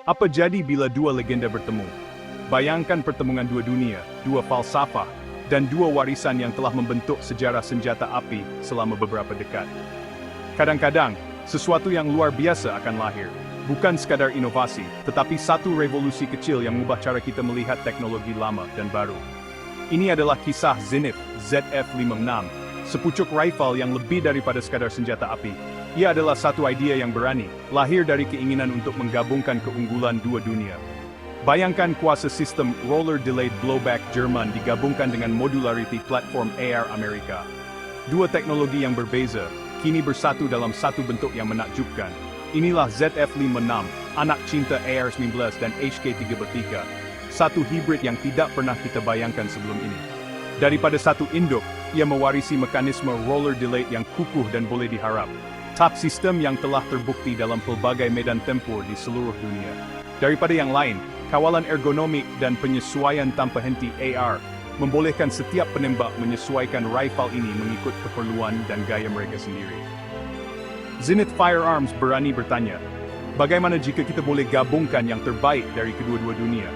Apa jadi bila dua legenda bertemu? Bayangkan pertemuan dua dunia, dua falsafah, dan dua warisan yang telah membentuk sejarah senjata api selama beberapa dekad. Kadang-kadang, sesuatu yang luar biasa akan lahir. Bukan sekadar inovasi, tetapi satu revolusi kecil yang mengubah cara kita melihat teknologi lama dan baru. Ini adalah kisah Zenith ZF-56, sepucuk rifle yang lebih daripada sekadar senjata api. Ia adalah satu idea yang berani, lahir dari keinginan untuk menggabungkan keunggulan dua dunia. Bayangkan kuasa sistem Roller Delayed Blowback Jerman digabungkan dengan modularity platform AR Amerika. Dua teknologi yang berbeza, kini bersatu dalam satu bentuk yang menakjubkan. Inilah ZF-56, anak cinta AR-19 dan HK-3 satu hibrid yang tidak pernah kita bayangkan sebelum ini. Daripada satu induk, ia mewarisi mekanisme roller delayed yang kukuh dan boleh diharap. Top sistem yang telah terbukti dalam pelbagai medan tempur di seluruh dunia. Daripada yang lain, kawalan ergonomik dan penyesuaian tanpa henti AR membolehkan setiap penembak menyesuaikan rifle ini mengikut keperluan dan gaya mereka sendiri. Zenith Firearms berani bertanya, bagaimana jika kita boleh gabungkan yang terbaik dari kedua-dua dunia?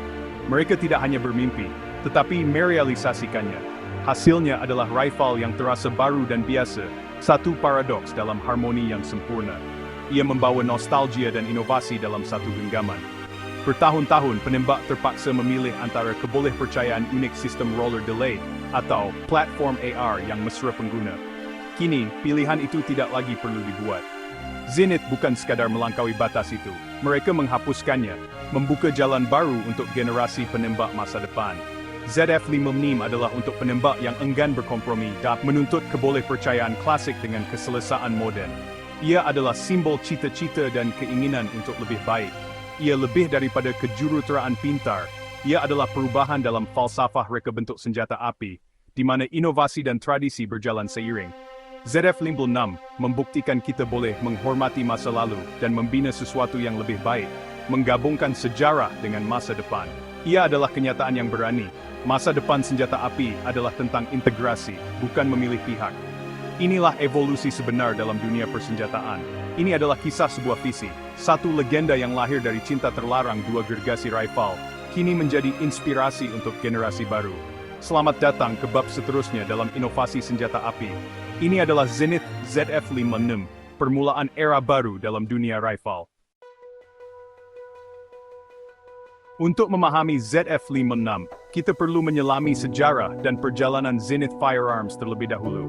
Mereka tidak hanya bermimpi, tetapi merealisasikannya. Hasilnya adalah rifle yang terasa baru dan biasa, satu paradoks dalam harmoni yang sempurna. Ia membawa nostalgia dan inovasi dalam satu genggaman. Bertahun-tahun penembak terpaksa memilih antara kebolehpercayaan unik sistem roller delay atau platform AR yang mesra pengguna. Kini, pilihan itu tidak lagi perlu dibuat. Zenith bukan sekadar melangkaui batas itu, mereka menghapuskannya, membuka jalan baru untuk generasi penembak masa depan. ZF-56 adalah untuk penembak yang enggan berkompromi dan menuntut kebolehpercayaan klasik dengan keselesaan moden. Ia adalah simbol cita-cita dan keinginan untuk lebih baik. Ia lebih daripada kejuruteraan pintar. Ia adalah perubahan dalam falsafah reka bentuk senjata api, di mana inovasi dan tradisi berjalan seiring. ZF-56 membuktikan kita boleh menghormati masa lalu dan membina sesuatu yang lebih baik, menggabungkan sejarah dengan masa depan. Ia adalah kenyataan yang berani. Masa depan senjata api adalah tentang integrasi, bukan memilih pihak. Inilah evolusi sebenar dalam dunia persenjataan. Ini adalah kisah sebuah visi, satu legenda yang lahir dari cinta terlarang dua gergasi rifle, kini menjadi inspirasi untuk generasi baru. Selamat datang ke bab seterusnya dalam inovasi senjata api. Ini adalah Zenith ZF-56, permulaan era baru dalam dunia rifle. Untuk memahami ZF-56, kita perlu menyelami sejarah dan perjalanan Zenith Firearms terlebih dahulu.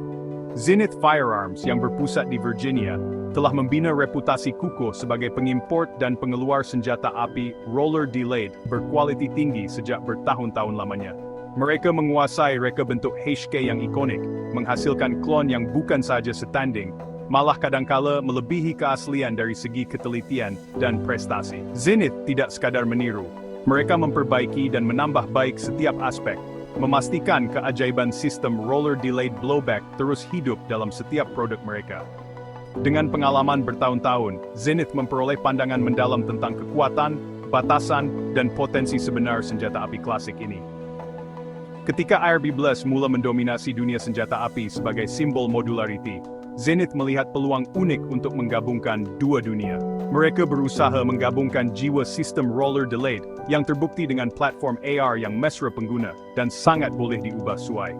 Zenith Firearms yang berpusat di Virginia telah membina reputasi kukuh sebagai pengimport dan pengeluar senjata api roller delayed berkualiti tinggi sejak bertahun-tahun lamanya. Mereka menguasai reka bentuk HK yang ikonik, menghasilkan klon yang bukan saja setanding, malah kadangkala melebihi keaslian dari segi ketelitian dan prestasi. Zenith tidak sekadar meniru. Mereka memperbaiki dan menambah baik setiap aspek, memastikan keajaiban sistem roller delayed blowback terus hidup dalam setiap produk mereka. Dengan pengalaman bertahun-tahun, Zenith memperoleh pandangan mendalam tentang kekuatan, batasan, dan potensi sebenar senjata api klasik ini. Ketika AR-12 mula mendominasi dunia senjata api sebagai simbol modularity, Zenith melihat peluang unik untuk menggabungkan dua dunia. Mereka berusaha menggabungkan jiwa sistem roller delayed yang terbukti dengan platform AR yang mesra pengguna dan sangat boleh diubah suai.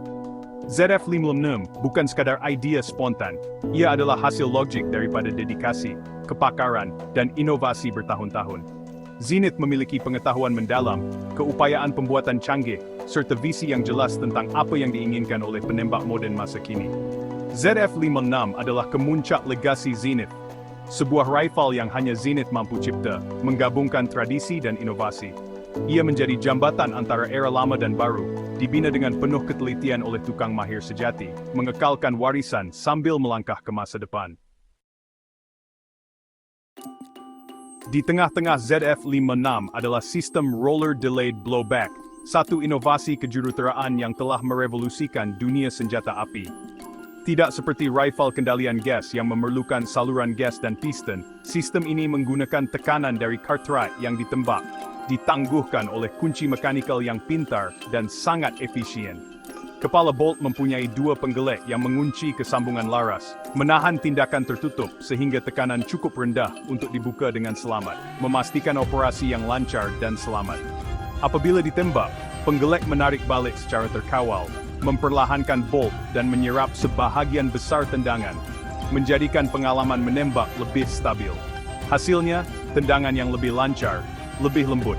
ZF-56 bukan sekadar idea spontan, ia adalah hasil logik daripada dedikasi, kepakaran, dan inovasi bertahun-tahun. Zenith memiliki pengetahuan mendalam, keupayaan pembuatan canggih, serta visi yang jelas tentang apa yang diinginkan oleh penembak moden masa kini. ZF-56 adalah kemuncak legasi Zenith, sebuah rifle yang hanya Zenith mampu cipta, menggabungkan tradisi dan inovasi. Ia menjadi jambatan antara era lama dan baru, dibina dengan penuh ketelitian oleh tukang mahir sejati, mengekalkan warisan sambil melangkah ke masa depan. Di tengah-tengah ZF-56 adalah sistem roller delayed blowback, satu inovasi kejuruteraan yang telah merevolusikan dunia senjata api. Tidak seperti rifle kendalian gas yang memerlukan saluran gas dan piston, sistem ini menggunakan tekanan dari cartridge yang ditembak, ditangguhkan oleh kunci mekanikal yang pintar dan sangat efisien. Kepala bolt mempunyai dua penggelek yang mengunci kesambungan laras, menahan tindakan tertutup sehingga tekanan cukup rendah untuk dibuka dengan selamat, memastikan operasi yang lancar dan selamat. Apabila ditembak, penggelek menarik balik secara terkawal, memperlahankan bolt dan menyerap sebahagian besar tendangan, menjadikan pengalaman menembak lebih stabil. Hasilnya, tendangan yang lebih lancar, lebih lembut.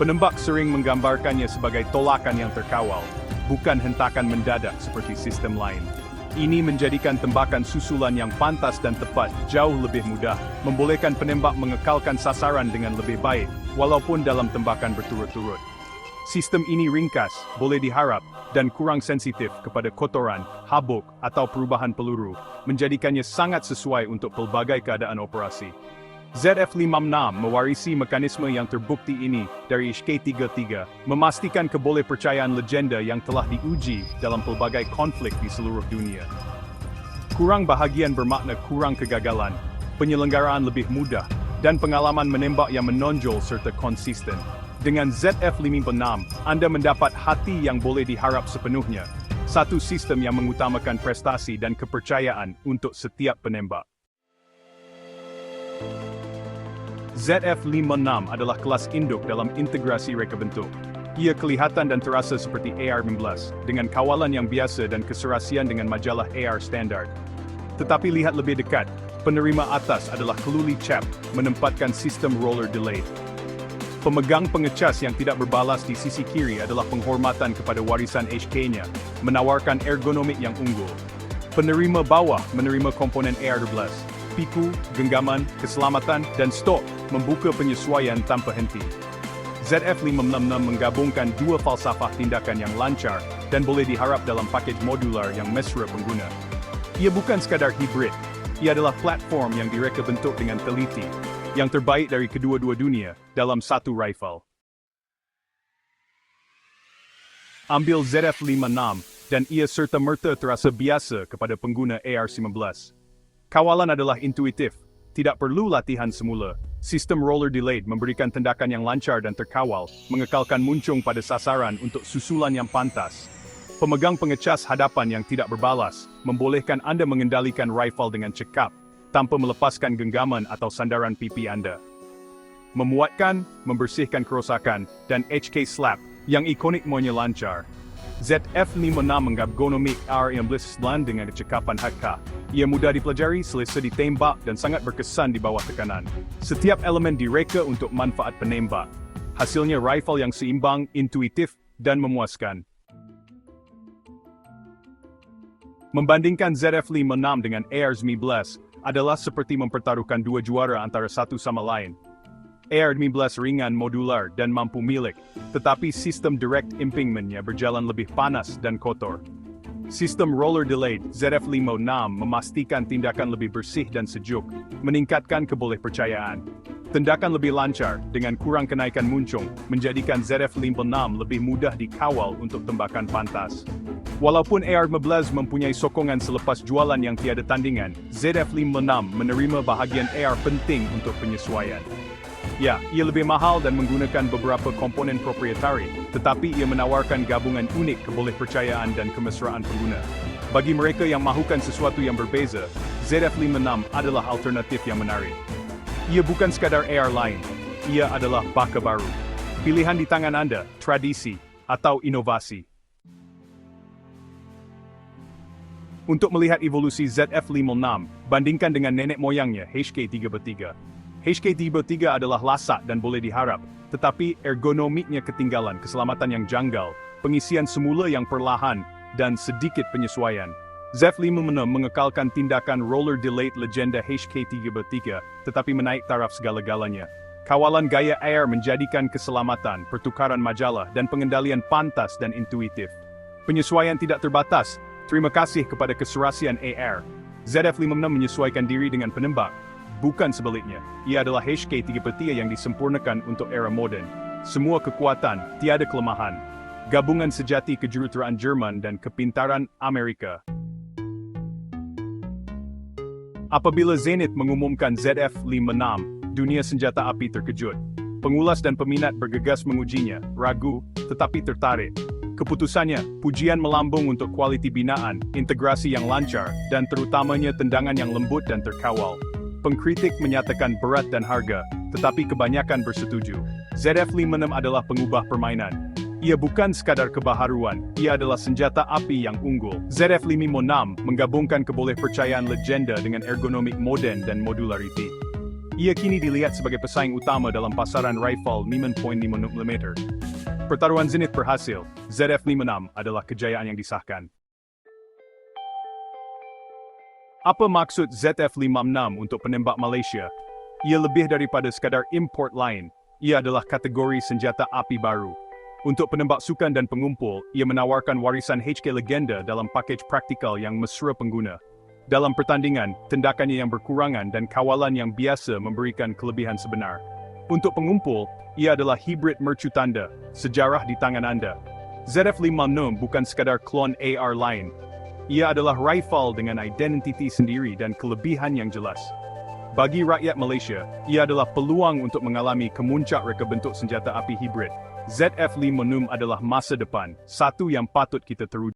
Penembak sering menggambarkannya sebagai tolakan yang terkawal, bukan hentakan mendadak seperti sistem lain. Ini menjadikan tembakan susulan yang pantas dan tepat jauh lebih mudah, membolehkan penembak mengekalkan sasaran dengan lebih baik, walaupun dalam tembakan berturut-turut. Sistem ini ringkas, boleh diharap, dan kurang sensitif kepada kotoran, habuk, atau perubahan peluru, menjadikannya sangat sesuai untuk pelbagai keadaan operasi. ZF-56 mewarisi mekanisme yang terbukti ini dari HK-33, memastikan kebolehpercayaan legenda yang telah diuji dalam pelbagai konflik di seluruh dunia. Kurang bahagian bermakna kurang kegagalan, penyelenggaraan lebih mudah, dan pengalaman menembak yang menonjol serta konsisten. Dengan ZF-56, Anda mendapat hati yang boleh diharap sepenuhnya, satu sistem yang mengutamakan prestasi dan kepercayaan untuk setiap penembak. ZF-56 adalah kelas induk dalam integrasi reka bentuk. Ia kelihatan dan terasa seperti AR-15, dengan kawalan yang biasa dan keserasian dengan majalah AR standard. Tetapi lihat lebih dekat, penerima atas adalah keluli cap, menempatkan sistem roller delay. Pemegang pengecas yang tidak berbalas di sisi kiri adalah penghormatan kepada warisan HK-nya, menawarkan ergonomik yang unggul. Penerima bawah menerima komponen AR-12, piku, genggaman, keselamatan, dan stok, membuka penyesuaian tanpa henti. ZF-566 menggabungkan dua falsafah tindakan yang lancar dan boleh diharap dalam pakej modular yang mesra pengguna. Ia bukan sekadar hibrid, ia adalah platform yang direka bentuk dengan teliti, yang terbaik dari kedua-dua dunia dalam satu rifle. Ambil ZF-56 dan ia serta-merta terasa biasa kepada pengguna AR-15. Kawalan adalah intuitif, tidak perlu latihan semula. Sistem roller delayed memberikan tindakan yang lancar dan terkawal, mengekalkan muncung pada sasaran untuk susulan yang pantas. Pemegang pengecas hadapan yang tidak berbalas, membolehkan Anda mengendalikan rifle dengan cekap, tanpa melepaskan genggaman atau sandaran pipi Anda. Memuatkan, membersihkan kerosakan, dan HK slap, yang ikonik monya lancar. ZF-56 menggabgonomik AR-15 dengan kecekapan HK. Ia mudah dipelajari, selesa ditembak, dan sangat berkesan di bawah tekanan. Setiap elemen direka untuk manfaat penembak. Hasilnya rifle yang seimbang, intuitif, dan memuaskan. Membandingkan ZF-56 dengan AR-15 adalah seperti mempertaruhkan dua juara antara satu sama lain. AR-15 ringan, modular, dan mampu milik, tetapi sistem direct impingement-nya berjalan lebih panas dan kotor. Sistem roller delayed ZF-56 memastikan tindakan lebih bersih dan sejuk, meningkatkan kebolehpercayaan. Tindakan lebih lancar, dengan kurang kenaikan muncung, menjadikan ZF-56 lebih mudah dikawal untuk tembakan pantas. Walaupun AR-15 mempunyai sokongan selepas jualan yang tiada tandingan, ZF-56 menerima bahagian AR penting untuk penyesuaian. Ya, ia lebih mahal dan menggunakan beberapa komponen proprietari, tetapi ia menawarkan gabungan unik kebolehpercayaan dan kemesraan pengguna. Bagi mereka yang mahukan sesuatu yang berbeza, ZF-56 adalah alternatif yang menarik. Ia bukan sekadar AR lain, ia adalah baka baru. Pilihan di tangan Anda, tradisi, atau inovasi. Untuk melihat evolusi ZF-56, bandingkan dengan nenek moyangnya HK-33. HK-33 adalah lasak dan boleh diharap, tetapi ergonomiknya ketinggalan, keselamatan yang janggal, pengisian semula yang perlahan, dan sedikit penyesuaian. ZF-56 mengekalkan tindakan roller delayed legenda HK-33, tetapi menaik taraf segala-galanya. Kawalan gaya AR menjadikan keselamatan, pertukaran majalah, dan pengendalian pantas dan intuitif. Penyesuaian tidak terbatas, terima kasih kepada keserasian AR. ZF-56 menyesuaikan diri dengan penembak. Bukan sebaliknya, ia adalah HK-33 yang disempurnakan untuk era moden. Semua kekuatan, tiada kelemahan. Gabungan sejati kejuruteraan Jerman dan kepintaran Amerika. Apabila Zenith mengumumkan ZF-56, dunia senjata api terkejut. Pengulas dan peminat bergegas mengujinya, ragu, tetapi tertarik. Keputusannya, pujian melambung untuk kualiti binaan, integrasi yang lancar, dan terutamanya tendangan yang lembut dan terkawal. Pengkritik menyatakan berat dan harga, tetapi kebanyakan bersetuju. ZF56 adalah pengubah permainan. Ia bukan sekadar kebaharuan, ia adalah senjata api yang unggul. ZF56 menggabungkan kebolehpercayaan legenda dengan ergonomik moden dan modularity. Ia kini dilihat sebagai pesaing utama dalam pasaran rifle 5.5 mm. Pertaruhan Zenith berhasil, ZF56 adalah kejayaan yang disahkan. Apa maksud ZF56 untuk penembak Malaysia? Ia lebih daripada sekadar import lain, ia adalah kategori senjata api baru. Untuk penembak sukan dan pengumpul, ia menawarkan warisan HK legenda dalam pakej praktikal yang mesra pengguna. Dalam pertandingan, tindakannya yang berkurangan dan kawalan yang biasa memberikan kelebihan sebenar. Untuk pengumpul, ia adalah hibrid mercu tanda, sejarah di tangan Anda. ZF56 bukan sekadar klon AR lain. Ia adalah rifle dengan identiti sendiri dan kelebihan yang jelas. Bagi rakyat Malaysia, ia adalah peluang untuk mengalami kemuncak reka bentuk senjata api hibrid. ZF56 adalah masa depan, satu yang patut kita teruja.